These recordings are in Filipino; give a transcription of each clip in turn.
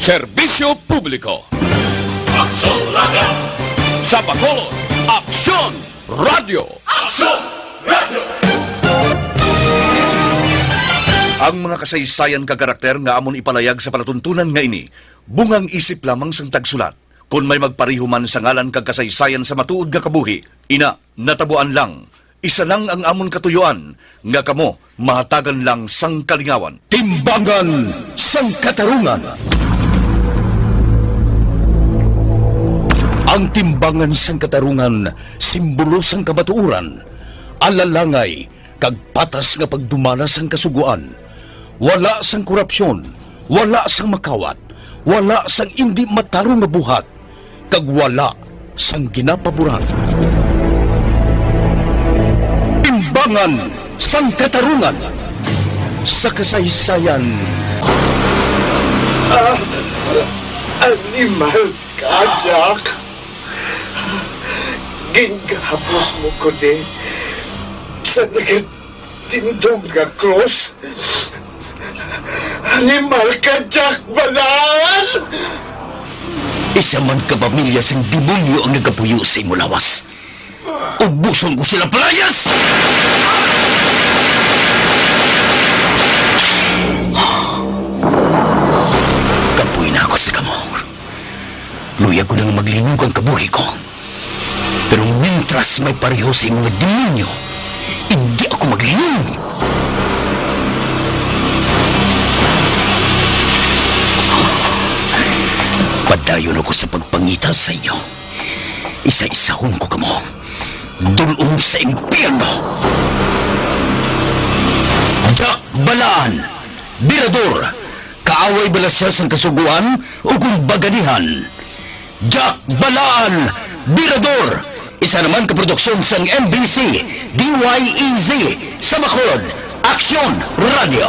Serbisyo Publiko. Aksyon Radio! Sa Bacolod, Aksyon Radio. Aksyon Radio! Ang mga kasaysayan kagarakter nga amon ipalayag sa palatuntunan nga ini, bungang isip lamang sang tagsulat. Kung may magpareho man sa ngalan kag kasaysayan sa matuod nga kabuhi, ina, natabuan lang. Isa lang ang amon katuyuan, nga kamo, mahatagan lang sang kalingawan. Timbangan sang katarungan. Ang timbangan sang katarungan, simbolo sang kamatuuran. Alalangay, kag patas nga pagdumalas sang kasuguan. Wala sang korupsyon, wala sang makawat, wala sang indi matarong nga buhat, kag wala sang ginapaboran. Timbangan sang katarungan. Sa kasaysayan. Animal ka, Jack. Ginghapos mo ko din sa nagatindog nga cross. Animal ka, Jack, balaan! Isa man kapamilya sang demonyo ang nagapuyo sa imo lawas. Ubuson ko sila palayas! Kapoy na ako sa kamong. Luya ko nang maglinog ang kabuhi ko. Pero mentras may pareho sa mga demonyo, hindi ako maglinog. Padayon ako sa pagpangita sa inyo. Isa-isahon ko kamo. Dulong sa impyerno. Jack Balaan, Birador, kaaway bala siya sa kasuguan o kung baganihan. Jack Balaan, Birador, isa naman kaproduksyon sang MBC, DYEZ, sa Bacolod, Aksyon Radio.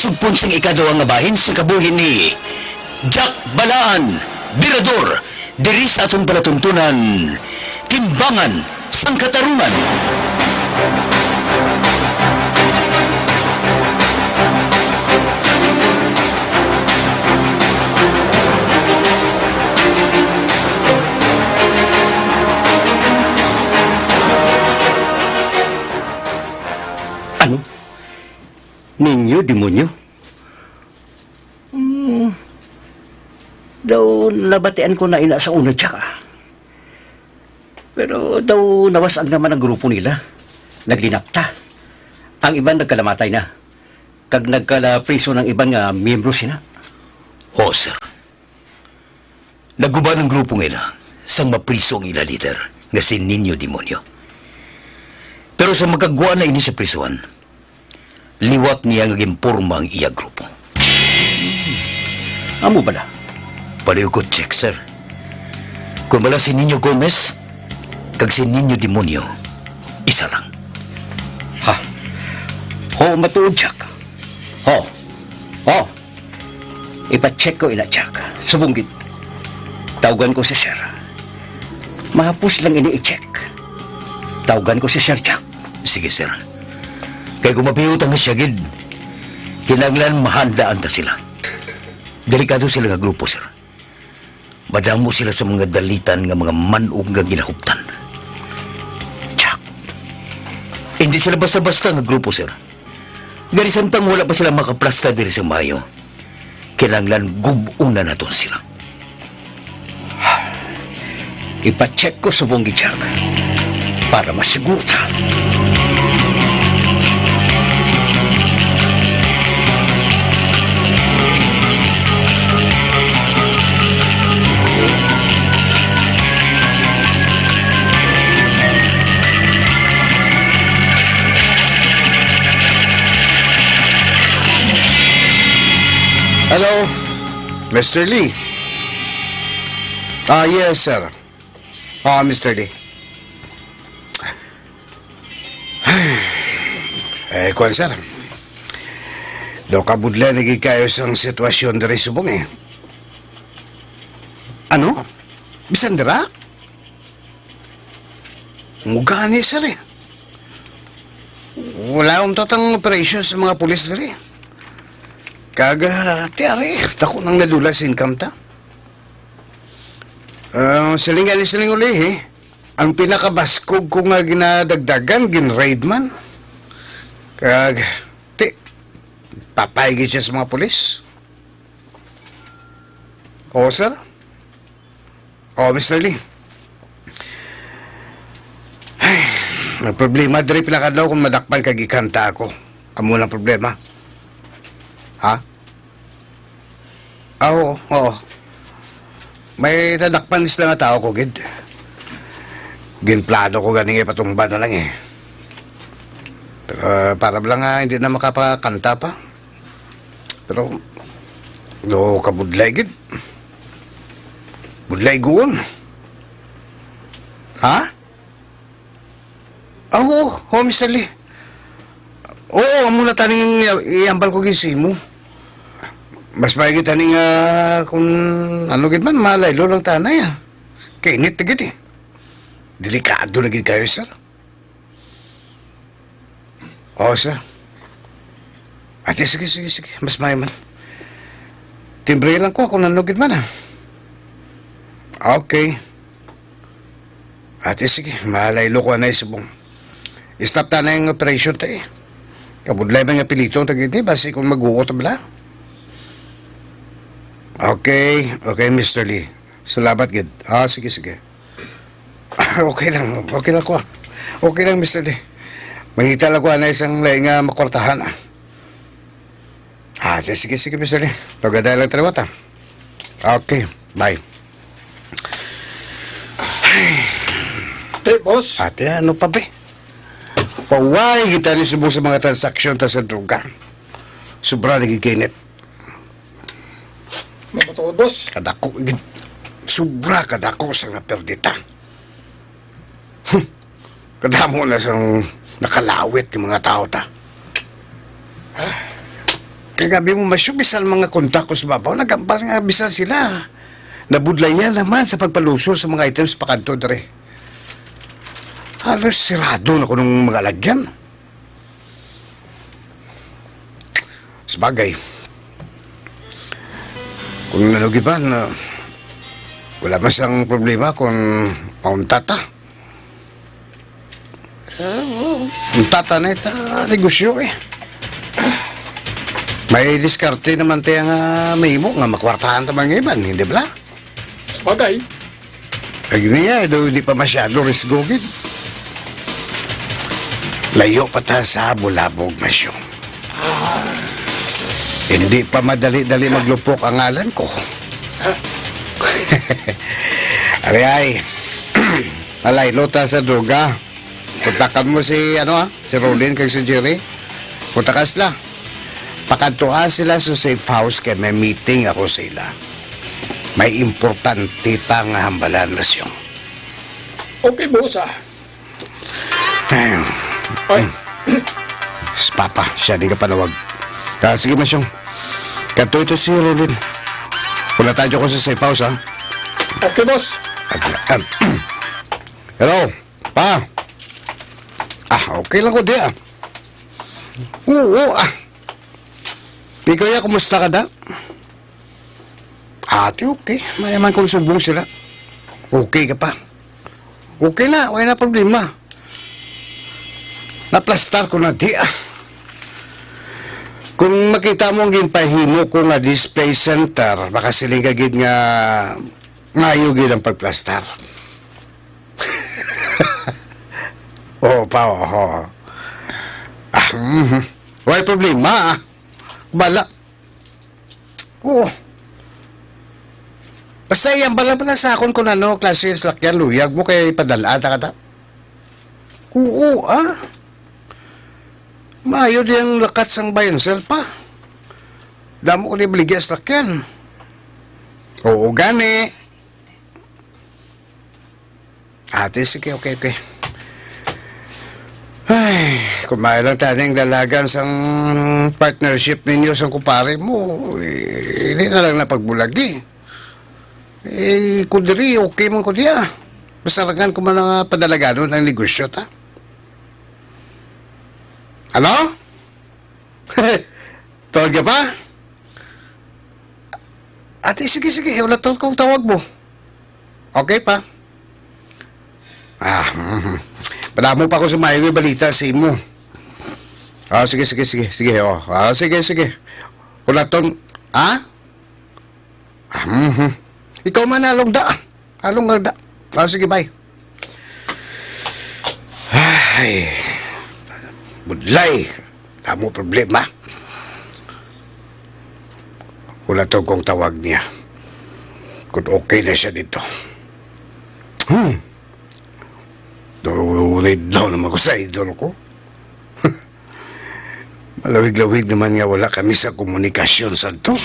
sugpon sang ikadaw nga bahin sa kabuhin ni Jack Balaan, Birador, diri sa atong palatuntunan, Timbangan sang Katarungan. Ano? Ninyo, demonyo? Daw nabatian ko na ina sa una tsaka. Pero daw nawasag naman ang grupo nila. Naglinapta. Ang iban nagkalamatay na. Kag nagkalapriso ng iban nga miyembro sina. O, sir. Naguba ng grupo nga ila sang mapriso ang ila leader nga si Ninyo Demonyo. Pero sa magkagwa na ini sa prisuan, liwat niya nga gimporma ang iya grupo. Amo bala? Pareho ko check, sir. Kung wala si Ninyo Gomez, kag si Ninyo Demonyo, isa lang. Ha? Ho, matuod, Jack. Ho. Ho. Ipacheck ko ina, Jack. Subunggit. Tawagan ko si Sir. Mahapos lang ini i-check. Tawagan ko si Sir Jack. Sige, sir. Kaya kung mapihut ang syagid, kinanglan mahandaan ta sila. Delikado sila nga grupo, sir. Madamo sila sa mga dalitan nga mga manug nga ginahuptan. Jack, hindi sila basta-basta nga grupo, sir. Gari samtang wala pa sila makaplasta diri sa Mayo, kinanglan gubuna naton sila. Ipacheck ko sa bonggi, Jack. Para masiguro ta. Hello, Mr. Lee. Yes, sir. Mr. Lee. Kwan, sir. Do kabudla naging kayo sang sitwasyon dari subong eh. Ano? Bisan dira? Mugani, sir eh. Wala akong tatang operation sa mga pulis diri. Kaga, tiyari, tako nang nadula sa income ta. Siling uli eh. Ang pinakabaskog ko nga ginadagdagan, ginraid man. Kag, papayagin siya sa mga polis. Oo, sir? Oo, Mr. Lee. Ay, may problema diri pinakadlaw kung madakpan kag ikanta ako. Amo lang problema. Ha? Oo. May nadakpan sila nga tao ko, gid. Ginplano ko ganing ipatumba na lang eh. Pero para lang nga hindi na makapakanta pa. Pero, do kabudlay, gid. Budlay guon. Ha? Oo, Mr. Lee. Oo, amo na taning iambal ko gisi mo. Mas maigi taning kung ano gid man malaylo lang tanay ah. Kainit na gid eh. Delikado na gid kayo, sir. Oo, sir. Ate, sige. Mas may man. Timbre lang ko kung nanugid man ah. Okay. Ate, sige. Malaylo ko na isubong. Stop ta na yung operation ta eh. Kabudlay ba nga pilito tagid ni basi kung mag-uot bala. Okay, Mr. Lee. Salamat, gid. Sige. Okay lang ko. Okay lang, Mr. Lee. Mangita lang ko na isang laing makortahan sige, Mr. Lee. Pagaday lang talawat Okay, bye. Boss. Ate, ano pa ba? Paway kita ni subong sa mga transaksyon ta sa droga. Sobra nagiginit. Mabatuod, boss. Sobra kadako sa nga perdita. Kadamo na sang nakalawit yung mga tao ta. Kagabi mo masyo, bisan mga kontak ko sa babaw, nagampal nga bisan sila. Nabudlayan naman sa pagpalusor sa mga items pa kanto dere. Halos sirado na ko ng mga lagyan. Sabagay, kung nalugiban, wala masang problema kung pauntata. Untata na ito, negosyo eh. May diskarte naman tayo nga may imo nga makwartahan tamang iban, hindi ba? Sabagay. Lagi niya, hindi pa masyado risgogin. Layo pa ta sa bulabog, masyong. Hindi pa madali-dali maglupok ang ngalan ko. Aray, malaylo ta sa droga. Puntakan mo si, si Rolin kay si Jerry. Punta sila. Pakantuhan sila sa safe house kaya may meeting ako sila. May importante tang hambalan na siyong. Okay, boss, ah. Ay, Si Papa, siya di ka panawag. Sige, Masyong. Kanto ito si Rolin. Pula tayo ko sa safe house, ha? okay, boss. Hello, Pa. Okay lang ko di, Oo, Pikoy, kumusta ka da? Ate, okay. Mayaman kong sumbong sila. Okay ka pa. Okay na, wala na problema. Naplastar ko na di, Kung makita mo ang ginpahimo ko nga display center, baka siling kagid nga ngayugid ang pagplastar. Oo, pa, oo. Wala problema, Bala. Oo. Basta yan, bala sa akon kung ano, klase yung slakyan, luyag mo kay padalaan ta kata. Oo, Mayo diyang lakat sang bayan, sir, pa. Damo ko ni baligya slakyan. Oo, gani. Ate, sige, okay. Ay, kumain lang tayo ng dalagan sang partnership ninyo sa kumpare mo. Hindi na lang napagbulagi. Kundiri, okay man ko diya. Masarangan ko man ang padalagano ng negosyo, ta? Ano? Tawag ka pa? Ate, sige. Wala to kong tawag mo. Okay pa? Pala mo pa ako sumayo yung balita sa imo. Sige. Sige. Wala ton, Ikaw man halong da. Halong da. Sige, bye. Ay, budlay. Tamo problema. Wala to kong tawag niya. Kung okay na siya dito. Doon daw naman ko sa idol ko. Malawig-lawig naman nga wala kami sa komunikasyon sa to.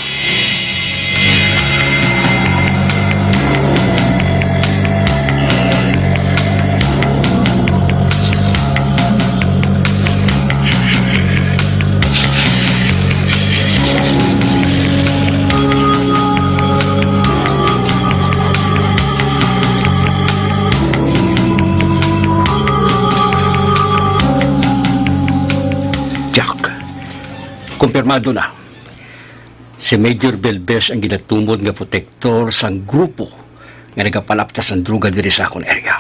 Kumpirmado na. Si Major Belbes ang ginatumod nga protektor sang grupo nga nagapalaptas ng druga diri sa akong area.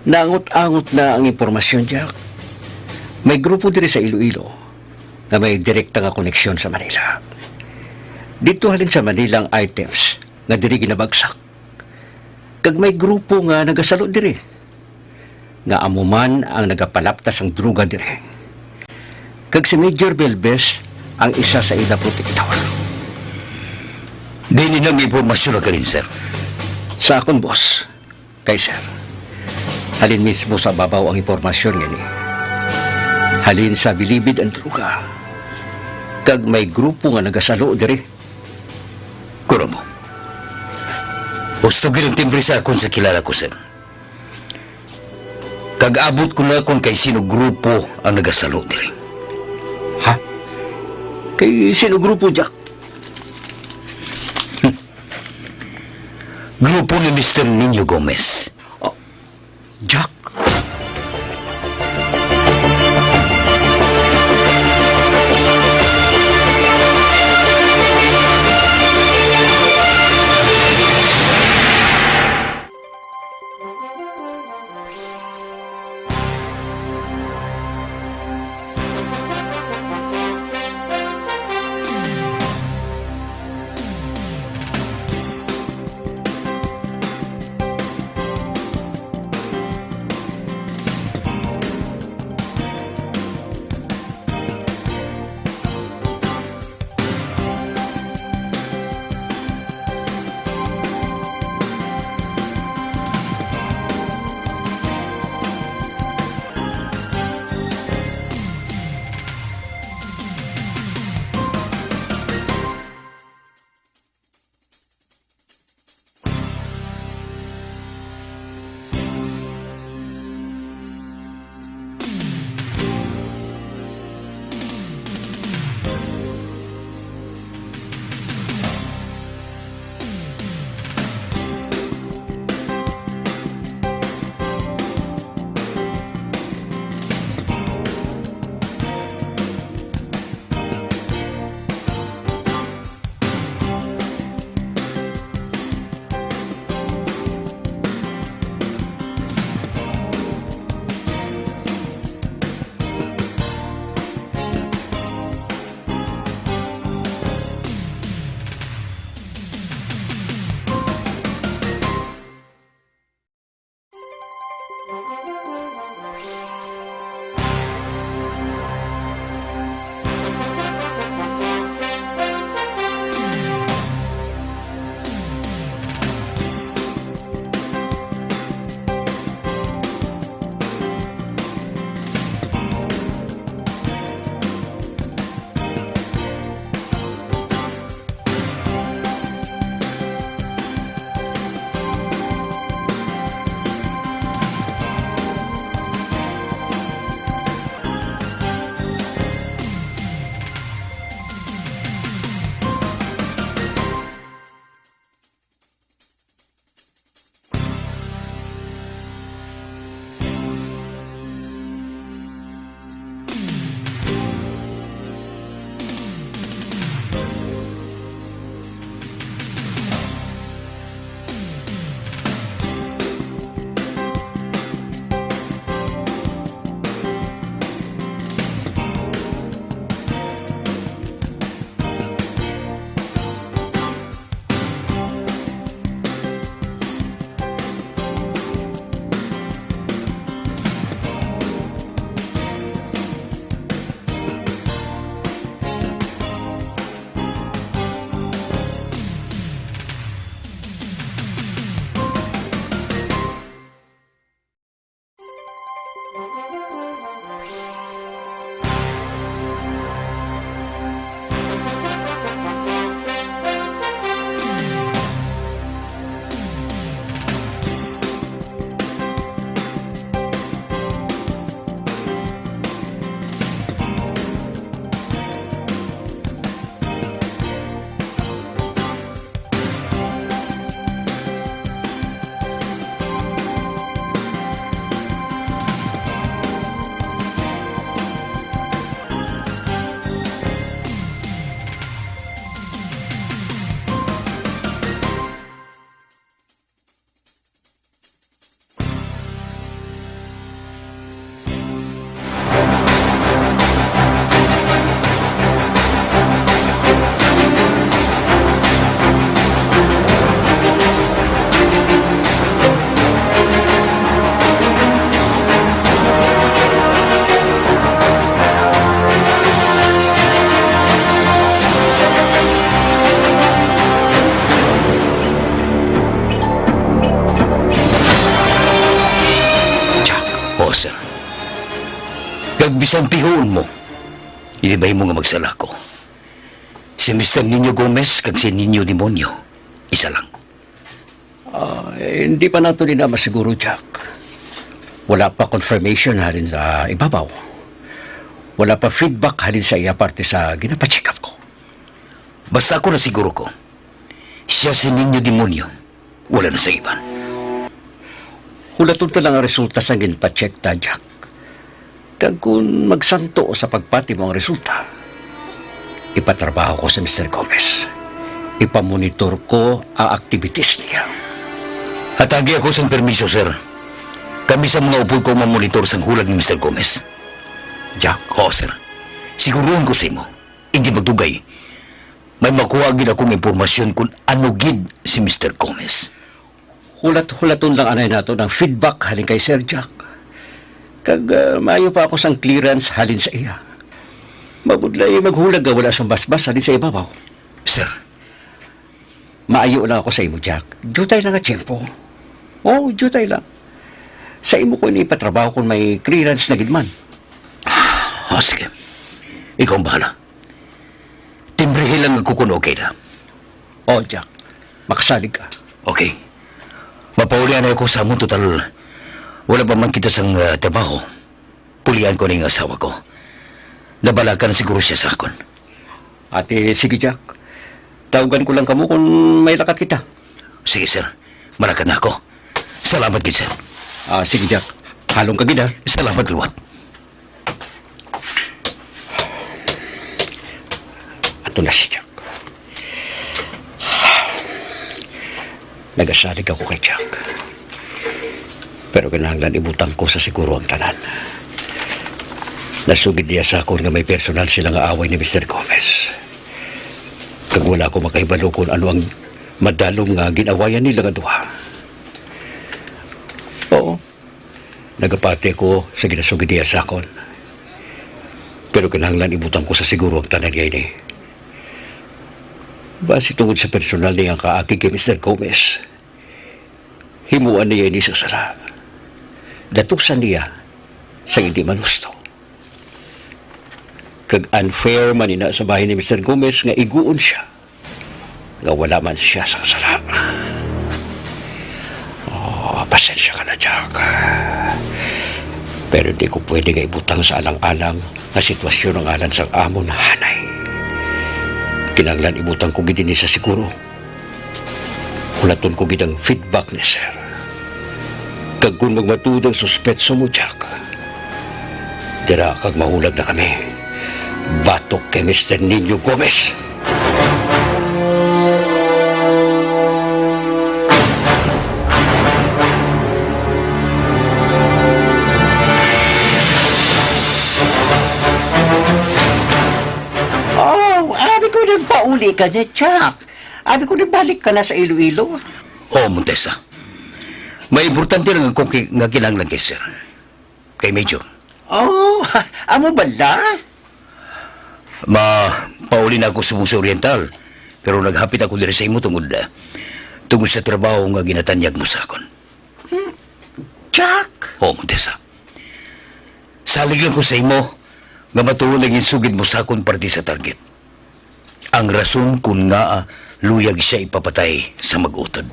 Naangot-angot na ang impormasyon, Jack. May grupo diri sa Iloilo na may direkta nga koneksyon sa Manila. Dito halin sa Manila ang items nga diri ginabagsak. Kag may grupo nga nagasalo diri nga amuman ang nagapalaptas ang druga diri. Kag si Major Belbes ang isa sa ila protektor. Di ninang impormasyon na ka rin, sir. Sa akong boss, kay sir, halin mismo sa babaw ang impormasyon nga ni. Halin sa bilibid ang druga. Kag may grupo nga nagasalo diri. Kuro mo. Gusto ginang timbre sa akong sa kilala ko, sir. Kag abot ko na kung kay sino grupo ang nagasalo diri. Ha? Kay sino grupo, Jack? Grupo ni Mr. Nino Gomez. Jack? Kag bisan pihon mo, ilibay mo nga magsala ko. Si Mr. Nino Gomez kag si Nino Demonyo, isa lang. Hindi pa nato nila masiguro, Jack. Wala pa confirmation na rin sa ibabaw. Wala pa feedback halin sa iya parte sa ginapacheck up ko. Basta ako na siguro ko. Siya si Ninyo Demonyo. Wala na sa iban. Hulaton ka lang ang resulta sa ginpacheck ta, Jack. Kag kung magsanto sa pagpati mo ang resulta, ipatrabaho ko sa Mr. Gomez. Ipamonitor ko ang activities niya. Hatagi ako sa permiso, sir. Kami sa mga upoy ko mamonitor sa hulag ni Mr. Gomez. Jack, Oo, sir. Siguruhan ko sa imo. Hindi magdugay. May makuha gid akong impormasyon kung ano gid si Mr. Gomez. hulat-hulaton lang anay nato ng feedback halin kay Sir Jack. Kag maayo pa ako sang clearance halin sa iya. Mabudlay maghulag wala sa basbas halin sa ibabaw. Sir, Maayo lang ako sa imo, Jack. Jutay lang nga tiyempo. Oo, jutay lang. Sa imo ko ini patrabaho kung may clearance na gidman. sige. Ikaw ang bahala. Timbrihin lang ako kung okay na. Oo, Jack. Makasalig ka. Okay. Mapaulian na ako sa amon total. Wala pa man kita sang trabaho. Pulian ko ng asawa ko. Nabalakan na siguro siya sa akon. Ate, sige, Jack. Tawagan ko lang kamo kung may lakat kita. Sige, sir. Malakan na ako. Salamat, gid, sir. Sige, Jack. Halong ka gid, ha? Salamat, liwat. Ato na si Jack. Nagasalig ako kay Jack. Pero kinahanglan ibutang ko sa siguro ang tanan. Nasugid niya sa akon nga may personal sila nga away ni Mr. Gomez. Kag wala ko makahibalo kung ano ang madalom nga ginawayan nila nga duha. Oo. Nagapati ko sa ginasugid niya sa akon. Pero kinahanglan ibutang ko sa siguro ang tanan niya ini. Basi tungod sa personal niya ang kaagi kay Mr. Gomez. Himuan niya ini sa sala. Datusan niya sa hindi manusto. Kag unfair man ina sa bahay ni Mr. Gomez nga iguon siya. Nga wala man siya sa sala. Pasensya ka na, Jack. Pero di ko pwede nga ibutang sa alang-alang na sitwasyon ng alan sa amo na hanay. Kinanglan ibutang ko gid ni sa siguro. Hulaton ko gid ang feedback ni Sir. Kag kung magmatud ang suspetso mo, Jack, dira kag mahulag na kami. Batok kay Mr. Ninyo Gomez. Nagpauli ka na, Jack. Abi ko nabalik ka na sa Iloilo. Oo, Montesa. May importante lang akong nga kinanglan kay sir. Kay Major. Oh, amo bala? Pauli na ako sa Bungso Oriental. Pero naghapit ako diri sa imo tungod sa trabaho nga ginatanyag mo sa akon. Jack? Oo, Montesa. Salig lang ko sa imo nga matuon lang yung sugid mo sa akon parte sa target. Ang rason kung nga luyag siya ipapatay sa mag-utod.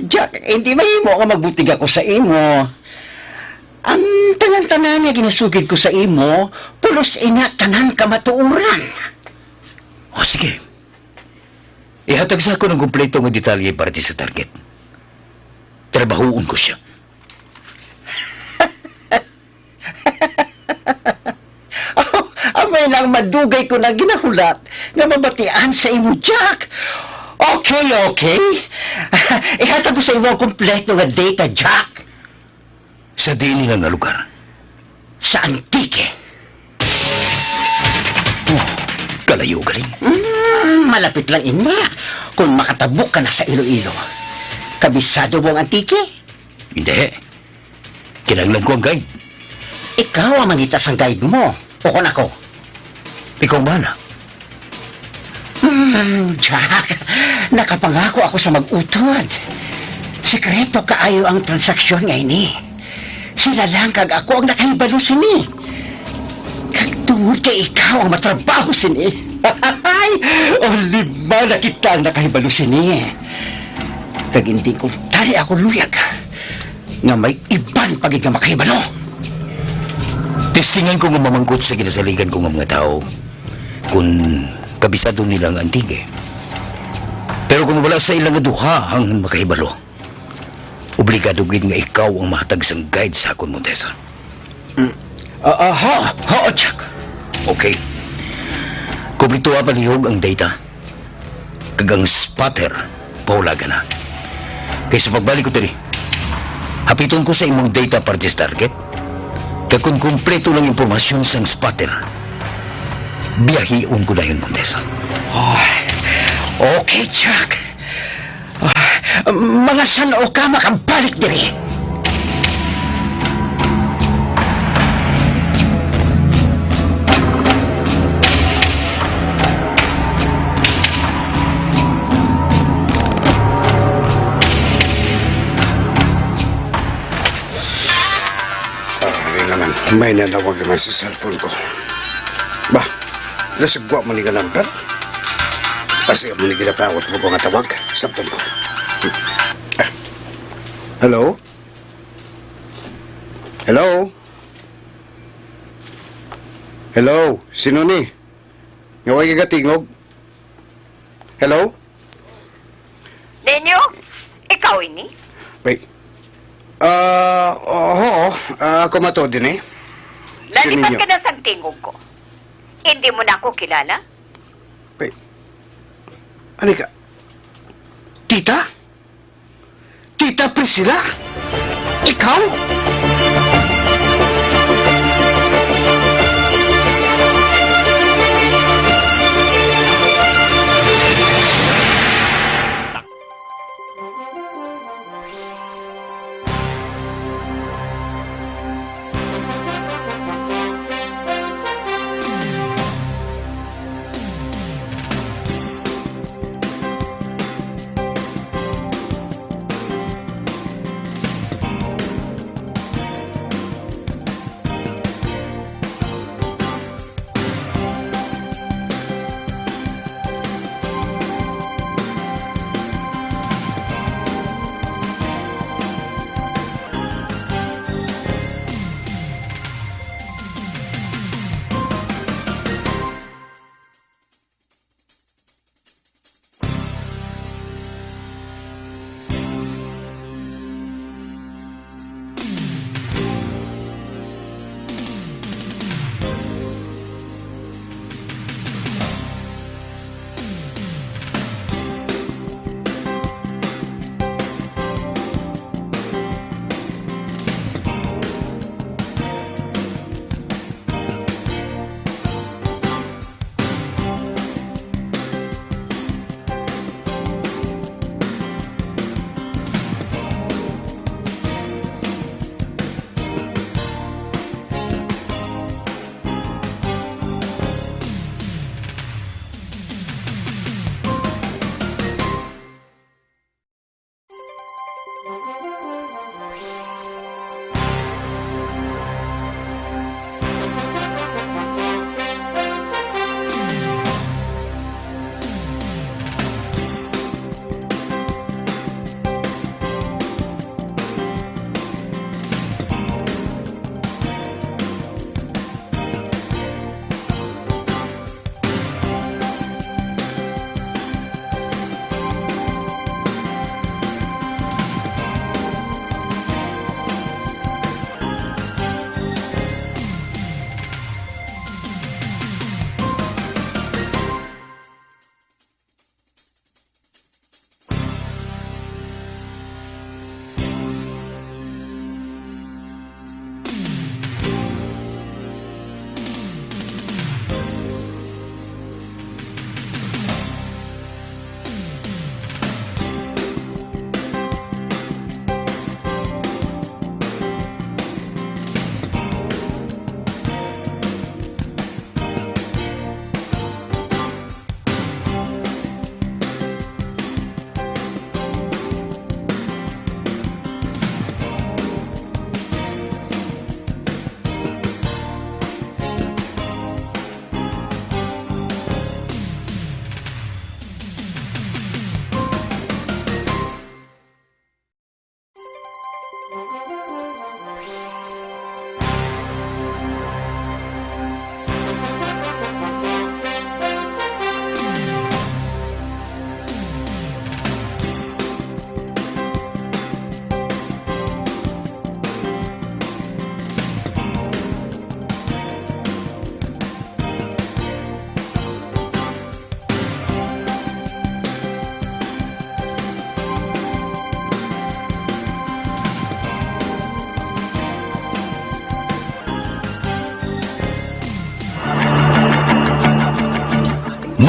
Jack, hindi mahimo nga magbutig ako sa imo. Ang tanan-tanan nga ginasugid ko sa imo, pulos ina tanan ka matuuran. O sige. Ihatag sa ako ng kumpleto ng detalye parte sa target. Trabahoon ko siya. Amay lang madugay ko na ginahulat nga mabatian sa imo, Jack. Okay. Ihatag ko sa imo ang kumpleto nga data, Jack. Sa diin nila nga lugar. Sa Antique. Kalayo galing. Malapit lang ina. Kung makatabok ka na sa Iloilo. Kabisado mo ang Antique? Hindi. Kinanglan ko ang guide. Ikaw ang mangitas ang guide mo. O kon ako. Ikaw bahala. Jack, nakapangako ako sa mag-utod. Sekreto kaayo ang transaksyon nga ini. Sila lang kag ako ang nakahibalo sini. Kag tungod kay ikaw ang matrabaho sini. O lima na kita ang nakahibalo sini. Kag hindi ko tali ako luyag nga may iban pagid nga makahibalo. Testingan ko nga mamangkot sa kinasaligan ko nga mga tao kung kabisado nila ang antige. Pero kung wala sa ilang nga duha ang makahibalo, obligado gid nga ikaw ang mahatag sang guide sa akon, Montesa. Oo, Jack. Okay. Kumpleto palihog ang data. Kagang spotter, paulaga na. Kaya sa pagbalik ko tiri, hapiton ko sa imong data purchase target. Kaya kung kumpleto lang impormasyon sang spotter, biyahiun ko na yun, Montesa. Okay, Jack. Mga sano ka makabalik diri. Naman, may nanawag naman sa cellphone ko. Ba, nasagwa mo ni ka number? Kasi mo ni ginapawat mo ko nga tawag. Sabton ko. Hello? Hello? Hello? Sino ni? Ngaway ka tingog? Hello? Nenyo, ikaw ini? Wait. Oo. Ako matod din eh. Nalipat ninyo? ka na sa tingog ko. Hindi mo na ako kilala? Wait. Ano ka? Tita? Tita Priscilla? Ikaw?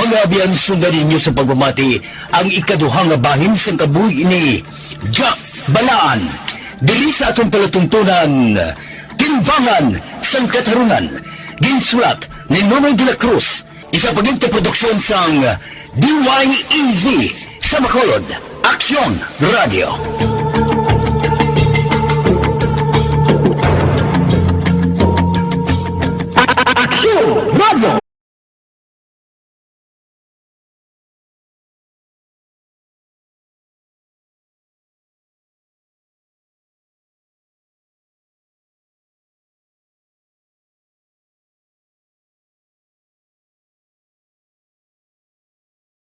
Mga biyan sundan ninyo sa pagmamati ang ikaduhang nga bahin sa kabuhi ni Jack Balaan. Dili sa atong palatuntunan, Timbangan sang Katarungan. Ginsulat ni Nonoy de la Cruz. Isa paginti produksyon sang DYEZ sa Bacolod. Aksyon Radio. Aksyon! Radio!